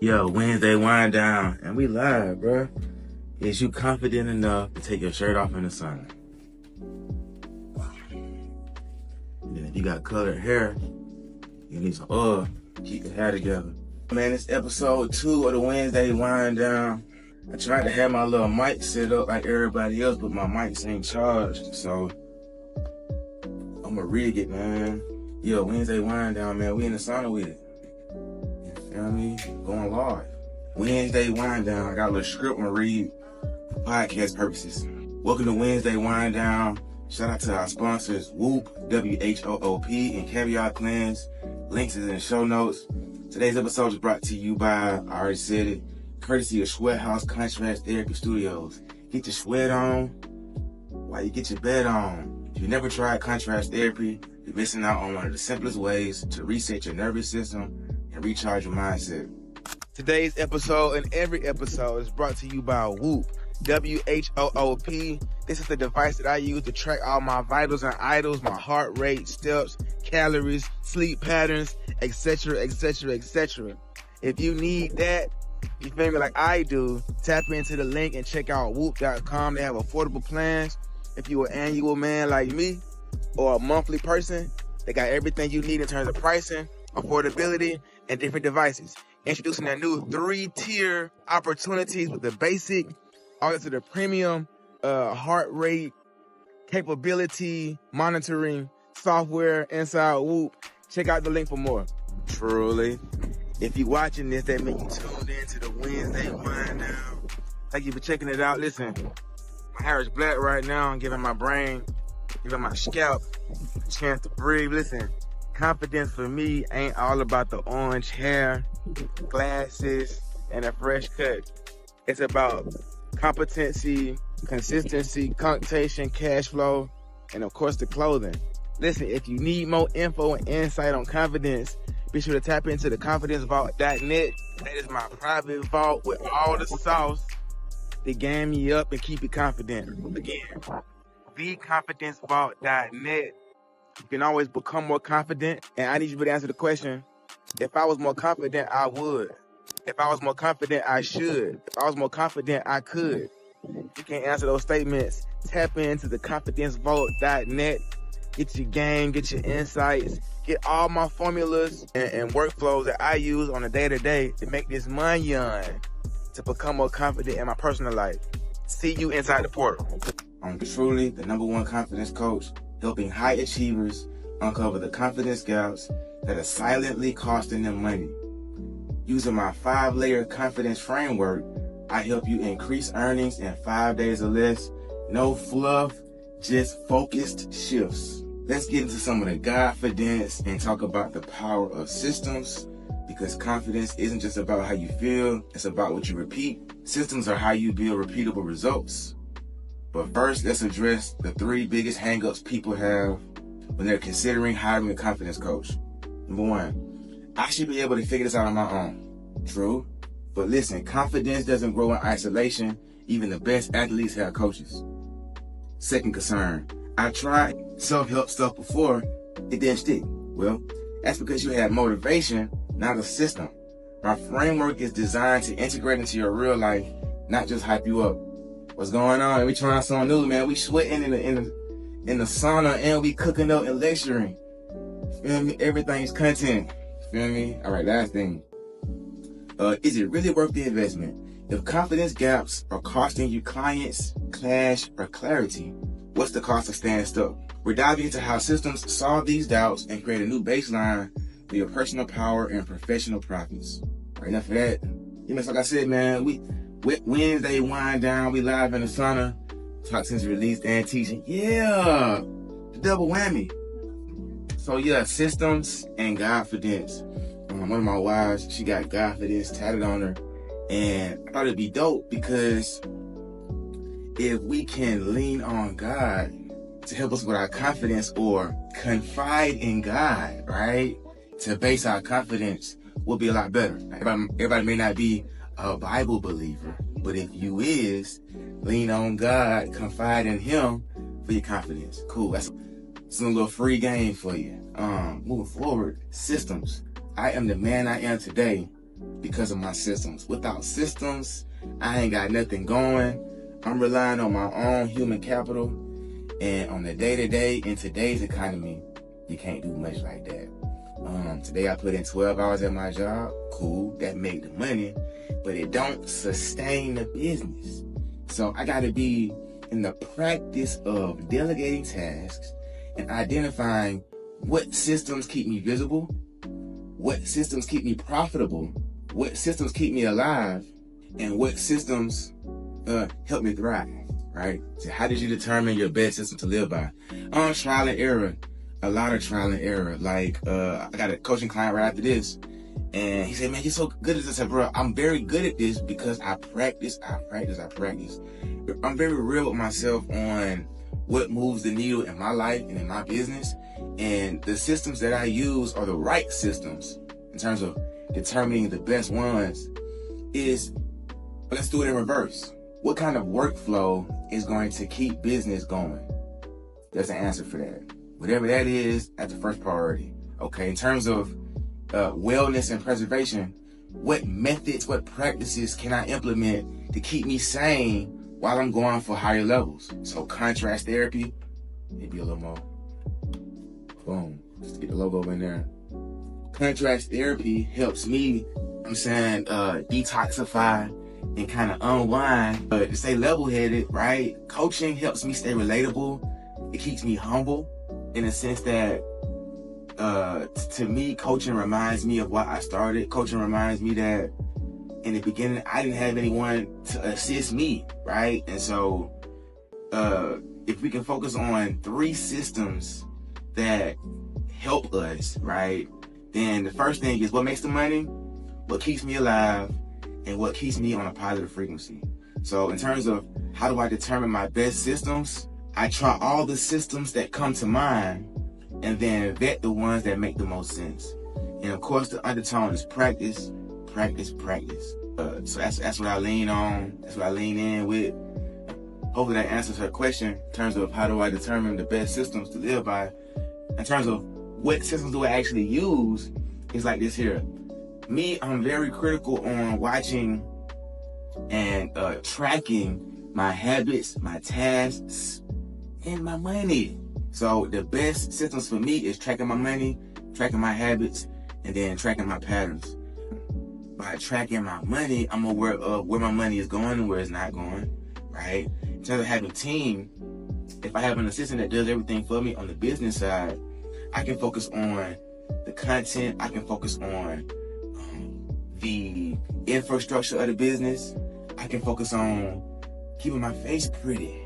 Yo, Wednesday wind down, and we live, bro. Is you confident enough to take your shirt off in the sun? And then if you got colored hair, you need some oil. Keep your hair together. Man, it's episode 2 of the Wednesday wind down. I tried to have my little mic set up like everybody else, but my mics ain't charged, so I'ma rig it, man. Yo, Wednesday wind down, man. We in the sauna with it. You know what I mean? Going live. Wednesday wind down. I got a little script I'm gonna read for podcast purposes. Welcome to Wednesday wind down. Shout out to our sponsors, Whoop, W-H-O-O-P, and Caviar Cleanse. Links is in the show notes. Today's episode is brought to you by, I already said it, courtesy of Sweathouz Contrast Therapy Studios. Get your sweat on while you get your bed on. If you never tried contrast therapy, you're missing out on one of the simplest ways to reset your nervous system and recharge your mindset. Today's episode and every episode is brought to you by Whoop, W-H-O-O-P. This is the device that I use to track all my vitals and vitals, my heart rate, steps, calories, sleep patterns, etc., etc., etc. If you need that, you feel me, like I do, tap into the link and check out whoop.com. They have affordable plans. If you're an annual man like me or a monthly person, they got everything you need in terms of pricing, affordability, and different devices. Introducing their new 3-tier opportunities with the basic, all the way to the premium heart rate capability monitoring software inside Whoop. Check out the link for more. Truly, if you're watching this, that means you tuned in to the Wednesday wind down. Thank you for checking it out. Listen, my hair is black right now. I'm giving my brain, giving my scalp a chance to breathe. Listen, confidence for me ain't all about the orange hair, glasses, and a fresh cut. It's about competency, consistency, concentration, cash flow, and of course the clothing. Listen, if you need more info and insight on confidence, be sure to tap into the confidencevault.net. That is my private vault with all the sauce to game you up and keep you confident. Again, theconfidencevault.net. You can always become more confident, and I need you to answer the question: if I was more confident, I would. If I was more confident, I should. If I was more confident, I could. If you can't answer those statements, tap into the confidencevault.net. Get your game, get your insights, get all my formulas and workflows that I use on a day-to-day to make this money to become more confident in my personal life. See you inside the portal. I'm truly the #1 confidence coach, helping high achievers uncover the confidence gaps that are silently costing them money. Using my 5-layer confidence framework, I help you increase earnings in 5 days or less. No fluff, just focused shifts. Let's get into some of the Godfidence and talk about the power of systems, because confidence isn't just about how you feel, it's about what you repeat. Systems are how you build repeatable results. But first, let's address the 3 biggest hangups people have when they're considering hiring a confidence coach. Number 1, I should be able to figure this out on my own. True, but listen, confidence doesn't grow in isolation. Even the best athletes have coaches. Second concern, I tried self-help stuff before, it didn't stick. Well, that's because you had motivation, not a system. My framework is designed to integrate into your real life, not just hype you up. What's going on? We trying something new, man. We sweating in the sauna, and we cooking up and lecturing. Feel me? Everything's content. Feel me? All right, last thing. Is it really worth the investment? If confidence gaps are costing you clients, cash, or clarity, what's the cost of staying stuck? We're diving into how systems solve these doubts and create a new baseline for your personal power and professional profits. Right, enough of that. Like I said, man, we Wednesday wind down. We live in the sauna. Toxins released and teaching. Yeah, the double whammy. So yeah, systems and Godfidence. One of my wives, she got Godfidence tatted on her, and I thought it'd be dope because if we can lean on God to help us with our confidence, or confide in God, right, to base our confidence, we'll be a lot better. Everybody may not be a Bible believer, but if you is, lean on God, confide in Him for your confidence. Cool. That's a little free game for you. Moving forward, systems. I am the man I am today because of my systems. Without systems, I ain't got nothing going. I'm relying on my own human capital, and on the day-to-day, in today's economy, you can't do much like that. Today I put in 12 hours at my job. Cool, that make the money, but it don't sustain the business. So I gotta be in the practice of delegating tasks and identifying what systems keep me visible, what systems keep me profitable, what systems keep me alive, and what systems help me thrive, right? So how did you determine your best system to live by? Trial and error. A lot of trial and error. Like, I got a coaching client right after this, and he said, man, you're so good at this. I said, bro, I'm very good at this because I practice. I'm very real with myself on what moves the needle in my life and in my business. And the systems that I use are the right systems in terms of determining the best ones. Let's do it in reverse. What kind of workflow is going to keep business going? There's an answer for that. Whatever that is, that's the first priority. Okay, in terms of wellness and preservation, what methods, what practices can I implement to keep me sane while I'm going for higher levels? So contrast therapy, maybe a little more. Boom, just to get the logo in there. Contrast therapy helps me, detoxify and kind of unwind, but to stay level-headed, right? Coaching helps me stay relatable. It keeps me humble in a sense that, to me, coaching reminds me of why I started. Coaching reminds me that in the beginning, I didn't have anyone to assist me, right? And so, if we can focus on 3 systems that help us, right? Then the first thing is what makes the money, what keeps me alive, and what keeps me on a positive frequency. So in terms of how do I determine my best systems, I try all the systems that come to mind and then vet the ones that make the most sense. And of course, the undertone is practice, practice, practice. So that's what I lean on. That's what I lean in with. Hopefully that answers her question in terms of how do I determine the best systems to live by. In terms of what systems do I actually use, it's like this here. Me, I'm very critical on watching and tracking my habits, my tasks, and my money. So the best systems for me is tracking my money, tracking my habits, and then tracking my patterns. By tracking my money, I'm aware of where my money is going and where it's not going, right? In terms of having a team, if I have an assistant that does everything for me on the business side, I can focus on the content, I can focus on the infrastructure of the business, I can focus on keeping my face pretty.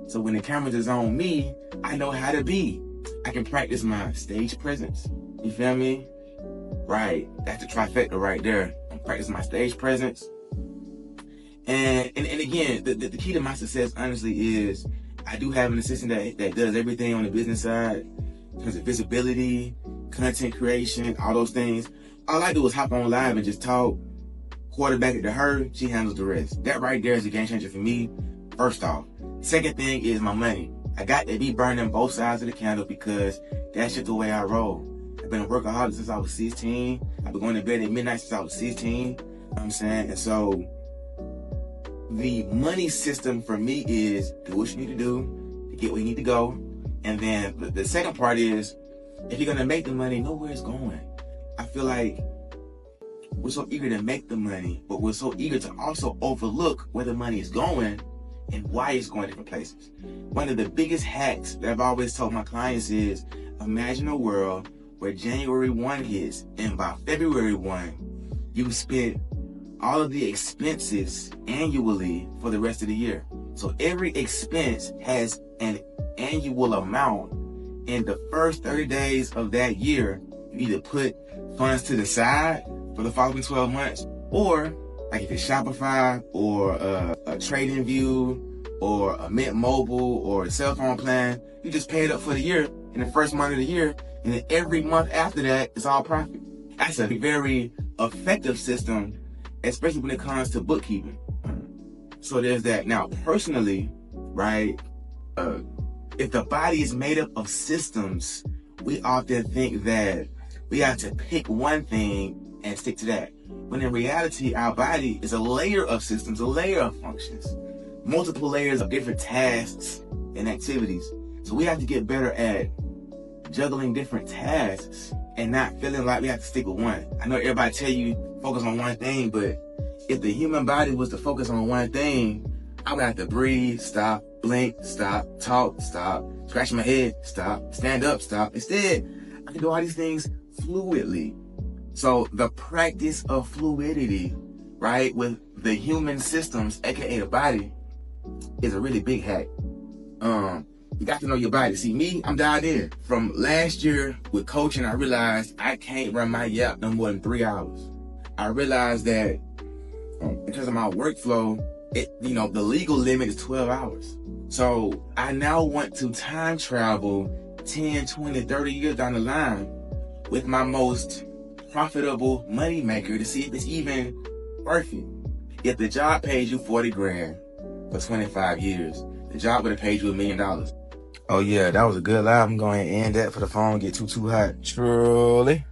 So when the cameras is on me, I know how to be. I can practice my stage presence. You feel me? Right. That's the trifecta right there. I'm practicing my stage presence. And again, the key to my success, honestly, is I do have an assistant that does everything on the business side in terms of visibility, content creation, all those things. All I do is hop on live and just talk, quarterback it to her, she handles the rest. That right there is a game changer for me, first off. Second thing is my money. I got to be burning both sides of the candle because that's just the way I roll. I've been a workaholic since I was 16. I've been going to bed at midnight since I was 16. You know what I'm saying? And so the money system for me is do what you need to do to get where you need to go. And then the second part is if you're going to make the money, know where it's going. I feel like we're so eager to make the money, but we're so eager to also overlook where the money is going and why it's going different places. One of the biggest hacks that I've always told my clients is imagine a world where January 1 hits and by February 1, you spent all of the expenses annually for the rest of the year. So every expense has an annual amount. In the first 30 days of that year, you either put funds to the side for the following 12 months, or like if it's Shopify or a TradingView or a Mint Mobile or a cell phone plan, you just pay it up for the year in the first month of the year, and then every month after that, it's all profit. That's a very effective system, especially when it comes to bookkeeping. So there's that. Now, personally, right, if the body is made up of systems, we often think that we have to pick one thing and stick to that. When in reality, our body is a layer of systems, a layer of functions, multiple layers of different tasks and activities. So we have to get better at juggling different tasks and not feeling like we have to stick with one. I know everybody tell you focus on one thing, but if the human body was to focus on one thing, I would have to breathe, stop, blink, stop, talk, stop, scratch my head, stop, stand up, stop. Instead, I can do all these things fluidly. So the practice of fluidity, right, with the human systems, aka the body, is a really big hack. You got to know your body. See, me, I'm dialed in. From last year with coaching, I realized I can't run my yap no more than 3 hours. I realized that in terms of my workflow, the legal limit is 12 hours. So I now want to time travel 10, 20, 30 years down the line with my most profitable money maker to see if it's even worth it. If the job pays you 40 grand for 25 years, the job would have paid you $1 million. Oh yeah, that was a good live. I'm going to end that for the phone get too hot. Truly.